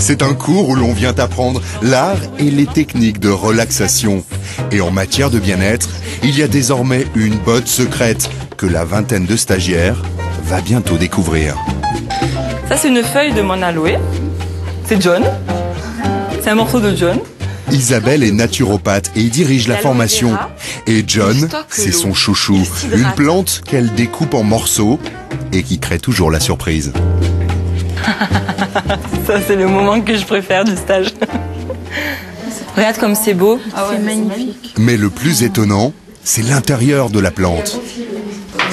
C'est un cours où l'on vient apprendre l'art et les techniques de relaxation. Et en matière de bien-être, il y a désormais une botte secrète que la vingtaine de stagiaires va bientôt découvrir. Ça, c'est une feuille de mon aloe. C'est John. C'est un morceau de John. Isabelle est naturopathe et dirige la formation. Et John, c'est son chouchou, une plante qu'elle découpe en morceaux et qui crée toujours la surprise. Ça, c'est le moment que je préfère du stage. Regarde comme c'est beau. C'est magnifique. Mais le plus étonnant, c'est l'intérieur de la plante.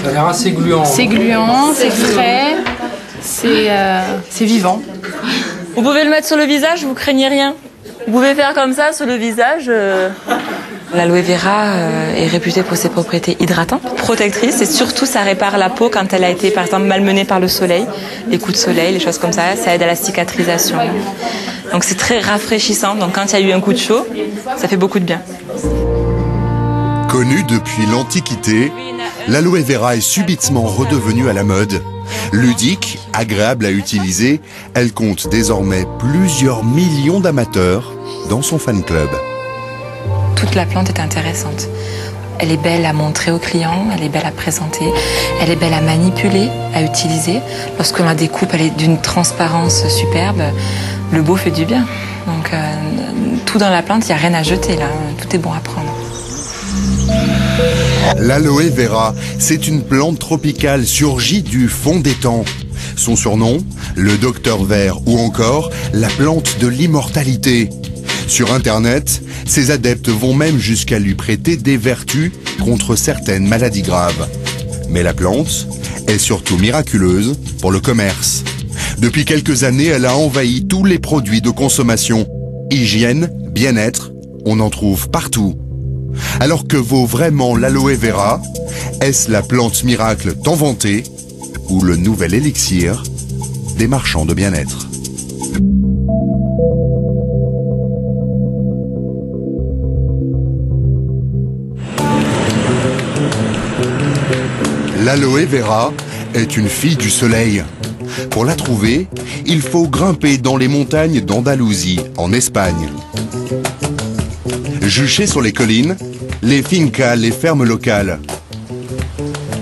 Ça a l'air assez gluant. C'est gluant, c'est frais, c'est vivant. Vous pouvez le mettre sur le visage, vous craignez rien. Vous pouvez faire comme ça sur le visage. L'aloe vera est réputée pour ses propriétés hydratantes, protectrices et surtout ça répare la peau quand elle a été par exemple malmenée par le soleil, les coups de soleil, les choses comme ça aide à la cicatrisation. Donc c'est très rafraîchissant, donc quand il y a eu un coup de chaud, ça fait beaucoup de bien. Connue depuis l'Antiquité, l'aloe vera est subitement redevenue à la mode. Ludique, agréable à utiliser, elle compte désormais plusieurs millions d'amateurs dans son fan club. Toute la plante est intéressante. Elle est belle à montrer aux clients, elle est belle à présenter, elle est belle à manipuler, à utiliser. Lorsqu'on la découpe, elle est d'une transparence superbe. Le beau fait du bien. Donc tout dans la plante, il n'y a rien à jeter là, tout est bon à prendre. L'aloe vera, c'est une plante tropicale surgie du fond des temps. Son surnom, le docteur vert ou encore la plante de l'immortalité. Sur Internet, ses adeptes vont même jusqu'à lui prêter des vertus contre certaines maladies graves. Mais la plante est surtout miraculeuse pour le commerce. Depuis quelques années, elle a envahi tous les produits de consommation. Hygiène, bien-être, on en trouve partout. Alors que vaut vraiment l'aloe vera? Est-ce la plante miracle tant vantée ou le nouvel élixir des marchands de bien-être? L'aloe vera est une fille du soleil. Pour la trouver, il faut grimper dans les montagnes d'Andalousie, en Espagne. Juchées sur les collines, les fincas, les fermes locales.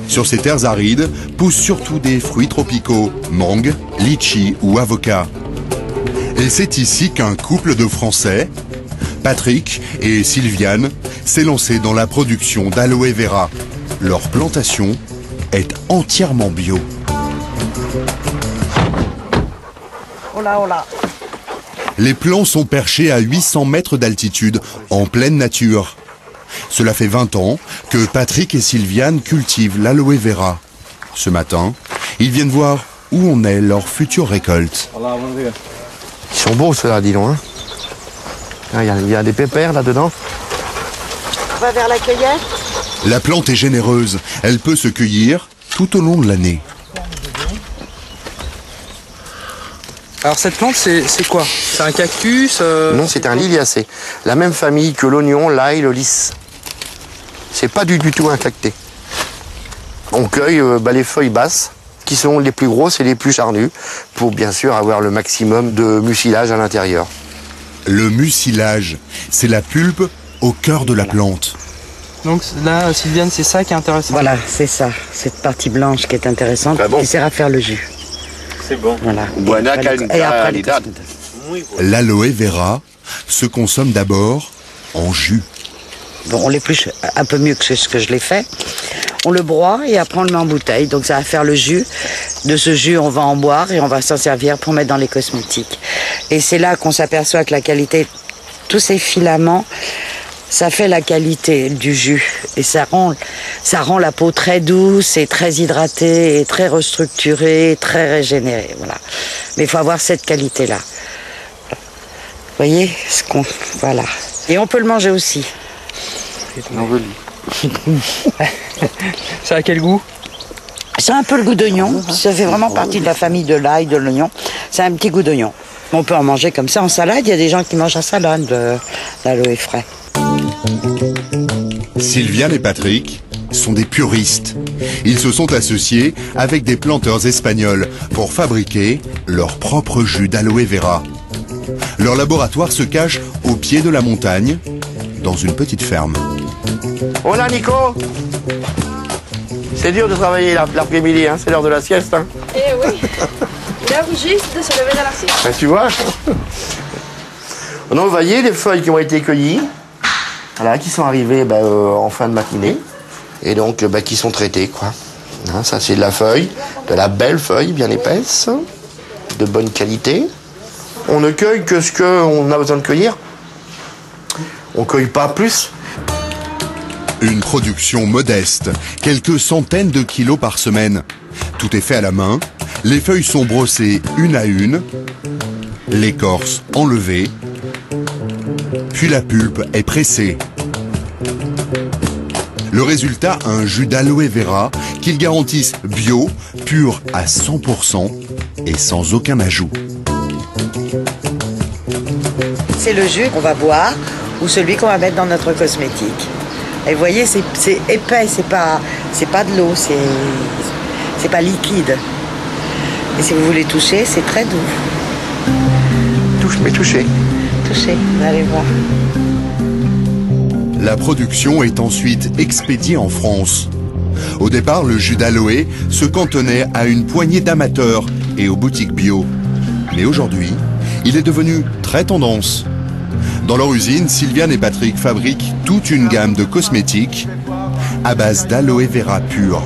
Sur ces terres arides, poussent surtout des fruits tropicaux, mangue, litchi ou avocat. Et c'est ici qu'un couple de Français, Patrick et Sylviane, s'est lancé dans la production d'aloe vera. Leur plantation est entièrement bio. Les plants sont perchés à 800 mètres d'altitude, en pleine nature. Cela fait 20 ans que Patrick et Sylviane cultivent l'aloe vera. Ce matin, ils viennent voir où en est leur future récolte. Ils sont beaux ceux-là, dis donc. Hein. Il y a des pépères là-dedans. On va vers la cueillette. La plante est généreuse. Elle peut se cueillir tout au long de l'année. Alors cette plante, c'est quoi? C'est un cactus Non, c'est un liliacé. La même famille que l'oignon, l'ail, le lys. C'est pas du tout un cacté. On cueille les feuilles basses, qui sont les plus grosses et les plus charnues, pour bien sûr avoir le maximum de mucilage à l'intérieur. Le mucilage, c'est la pulpe au cœur de la plante. Donc là, Sylviane, c'est ça qui est intéressant. Voilà, c'est ça, cette partie blanche qui est intéressante, qui sert à faire le jus. C'est bon. Voilà. Et après, l'aloe vera se consomme d'abord en jus. Bon, on l'épluche un peu mieux que ce que je l'ai fait. On le broie et après on le met en bouteille. Donc ça va faire le jus. De ce jus, on va en boire et on va s'en servir pour mettre dans les cosmétiques. Et c'est là qu'on s'aperçoit que la qualité, tous ces filaments, ça fait la qualité du jus. Et ça rend la peau très douce et très hydratée et très restructurée, et très régénérée. Voilà. Mais il faut avoir cette qualité-là. Vous voyez ce qu'on... Voilà. Et on peut le manger aussi. Ça a quel goût? C'est un peu le goût d'oignon. Ça fait vraiment partie de la famille de l'ail, de l'oignon. C'est un petit goût d'oignon. On peut en manger comme ça en salade. Il y a des gens qui mangent en salade l'aloe frais. Sylviane et Patrick sont des puristes. Ils se sont associés avec des planteurs espagnols pour fabriquer leur propre jus d'aloe vera. Leur laboratoire se cache au pied de la montagne, dans une petite ferme. Hola Nico. C'est dur de travailler l'après-midi, hein, c'est l'heure de la sieste. Hein. Eh oui, l'heure juste de se lever dans la sieste. Ben, tu vois. Donc vous voyez les feuilles qui ont été cueillies, voilà, qui sont arrivées en fin de matinée, et donc qui sont traitées, quoi. Hein, ça c'est de la feuille, de la belle feuille bien épaisse, de bonne qualité. On ne cueille que ce qu'on a besoin de cueillir. On ne cueille pas plus. Une production modeste, quelques centaines de kilos par semaine. Tout est fait à la main, les feuilles sont brossées une à une, l'écorce enlevée, puis la pulpe est pressée. Le résultat, un jus d'aloe vera qu'ils garantissent bio, pur à 100% et sans aucun ajout. C'est le jus qu'on va boire ou celui qu'on va mettre dans notre cosmétique. Et vous voyez, c'est épais, c'est pas de l'eau, c'est pas liquide. Et si vous voulez toucher, c'est très doux. Touchez. Touchez, vous allez voir. La production est ensuite expédiée en France. Au départ, le jus d'aloe se cantonnait à une poignée d'amateurs et aux boutiques bio. Mais aujourd'hui, il est devenu très tendance. Dans leur usine, Sylviane et Patrick fabriquent toute une gamme de cosmétiques à base d'aloe vera pur.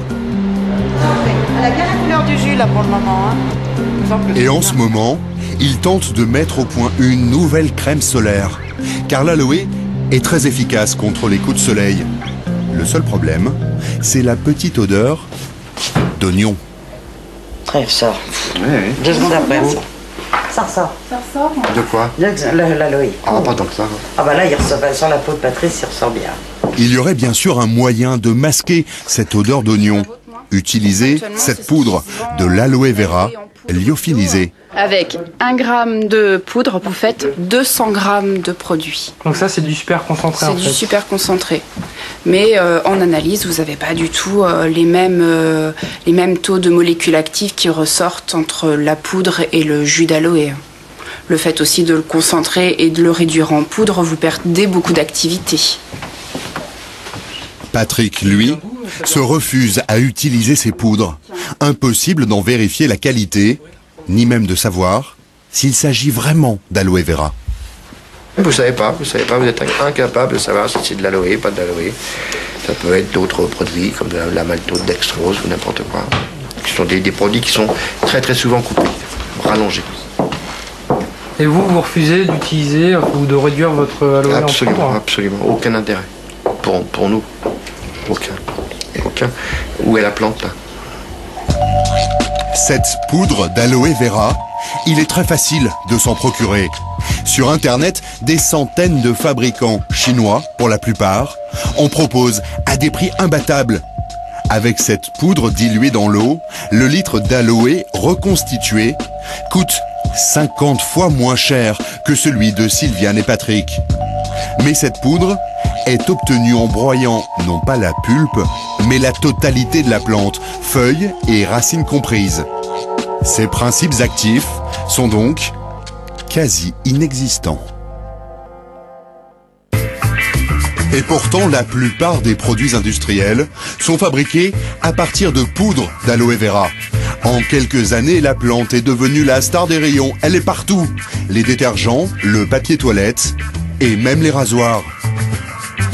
Elle a bien la couleur du jus là pour le moment. Hein. Et en ce moment, ils tentent de mettre au point une nouvelle crème solaire. Car l'aloe est très efficace contre les coups de soleil. Le seul problème, c'est la petite odeur d'oignon. Très sort. Oui. 2 secondes après, ça ressort. Ça ressort. De quoi? L'aloe. Ah, pas tant que ça. Ah bah là, il ressort sur la peau de Patrice, il ressort bien. Il y aurait bien sûr un moyen de masquer cette odeur d'oignon. Utiliser cette poudre de l'aloe vera lyophilisée. Avec 1 gramme de poudre, vous faites 200 grammes de produit. Donc ça, c'est du super concentré en C'est fait. du super concentré. Mais en analyse, vous n'avez pas du tout les mêmes taux de molécules actives qui ressortent entre la poudre et le jus d'aloe. Le fait aussi de le concentrer et de le réduire en poudre, vous perdez beaucoup d'activité. Patrick, lui, se refuse à utiliser ces poudres. Impossible d'en vérifier la qualité, ni même de savoir s'il s'agit vraiment d'aloe vera. Vous savez pas, vous êtes incapable de savoir si c'est de l'aloe, pas de l'aloe. Ça peut être d'autres produits, comme de la maltose, dextrose ou n'importe quoi. Ce sont des produits qui sont très très souvent coupés, rallongés. Et vous refusez d'utiliser ou de réduire votre aloe en Absolument, poudre? absolument. Aucun intérêt. Pour nous. Aucun. Où est la plante là? Cette poudre d'aloe vera, il est très facile de s'en procurer. Sur Internet, des centaines de fabricants chinois, pour la plupart, en proposent à des prix imbattables. Avec cette poudre diluée dans l'eau, le litre d'aloe reconstitué coûte 50 fois moins cher que celui de Sylviane et Patrick. Mais cette poudre est obtenue en broyant non pas la pulpe, mais la totalité de la plante, feuilles et racines comprises. Ces principes actifs sont donc quasi inexistants. Et pourtant, la plupart des produits industriels sont fabriqués à partir de poudre d'aloe vera. En quelques années, la plante est devenue la star des rayons. Elle est partout. Les détergents, le papier toilette et même les rasoirs.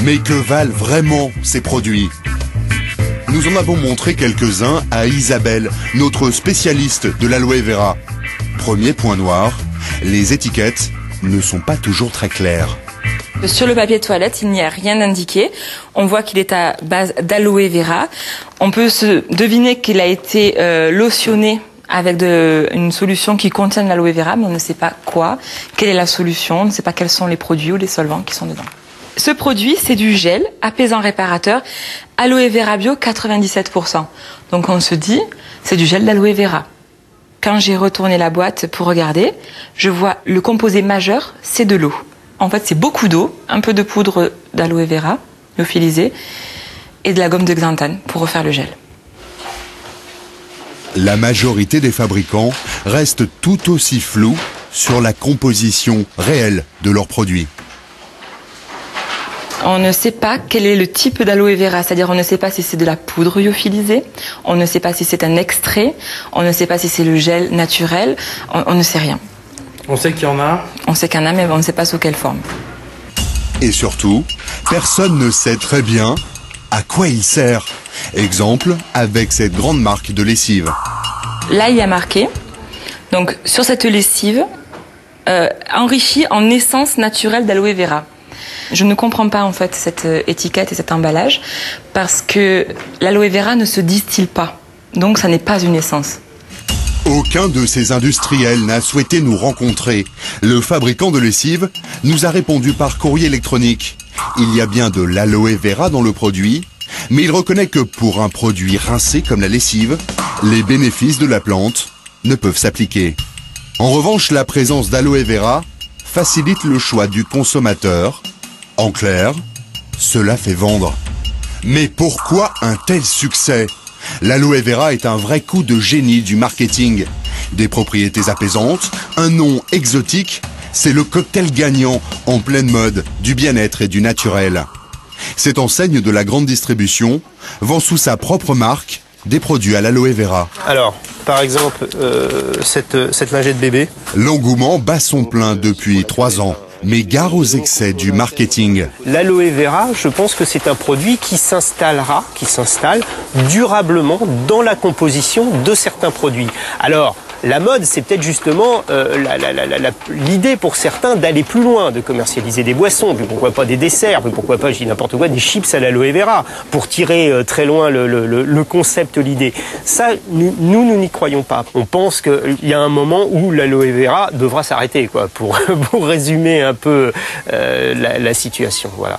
Mais que valent vraiment ces produits? Nous en avons montré quelques-uns à Isabelle, notre spécialiste de l'aloe vera. Premier point noir, les étiquettes ne sont pas toujours très claires. Sur le papier toilette, il n'y a rien indiqué. On voit qu'il est à base d'aloe vera. On peut se deviner qu'il a été lotionné avec une solution qui contient de l'aloe vera, mais on ne sait pas quoi, quelle est la solution, on ne sait pas quels sont les produits ou les solvants qui sont dedans. Ce produit, c'est du gel apaisant réparateur aloe vera bio 97%. Donc on se dit, c'est du gel d'aloe vera. Quand j'ai retourné la boîte pour regarder, je vois le composé majeur, c'est de l'eau. En fait, c'est beaucoup d'eau, un peu de poudre d'aloe vera, lyophilisée, et de la gomme de xanthane pour refaire le gel. La majorité des fabricants restent tout aussi flous sur la composition réelle de leurs produits. On ne sait pas quel est le type d'aloe vera, c'est-à-dire on ne sait pas si c'est de la poudre lyophilisée, on ne sait pas si c'est un extrait, on ne sait pas si c'est le gel naturel, on ne sait rien. On sait qu'il y en a. On sait qu'il y en a, mais on ne sait pas sous quelle forme. Et surtout, personne ne sait très bien à quoi il sert. Exemple avec cette grande marque de lessive. Là, il y a marqué, donc sur cette lessive, enrichie en essence naturelle d'aloe vera. Je ne comprends pas en fait cette étiquette et cet emballage parce que l'aloe vera ne se distille pas, donc ça n'est pas une essence. Aucun de ces industriels n'a souhaité nous rencontrer. Le fabricant de lessive nous a répondu par courrier électronique. Il y a bien de l'aloe vera dans le produit, mais il reconnaît que pour un produit rincé comme la lessive, les bénéfices de la plante ne peuvent s'appliquer. En revanche, la présence d'aloe vera facilite le choix du consommateur. En clair, cela fait vendre. Mais pourquoi un tel succès ? L'aloe vera est un vrai coup de génie du marketing. Des propriétés apaisantes, un nom exotique, c'est le cocktail gagnant en pleine mode du bien-être et du naturel. Cette enseigne de la grande distribution vend sous sa propre marque des produits à l'aloe vera. Alors, par exemple, cette lingette bébé. L'engouement bat son plein depuis 3 ans. Mais gare aux excès du marketing. L'aloe vera, je pense que c'est un produit qui s'installe durablement dans la composition de certains produits. Alors, la mode, c'est peut-être justement l'idée pour certains d'aller plus loin, de commercialiser des boissons, puis pourquoi pas des desserts, puis pourquoi pas, je dis n'importe quoi, des chips à l'aloe vera, pour tirer très loin le concept, l'idée. Ça, nous n'y croyons pas. On pense qu'il y a un moment où l'aloe vera devra s'arrêter, quoi, pour résumer un peu la situation. Voilà.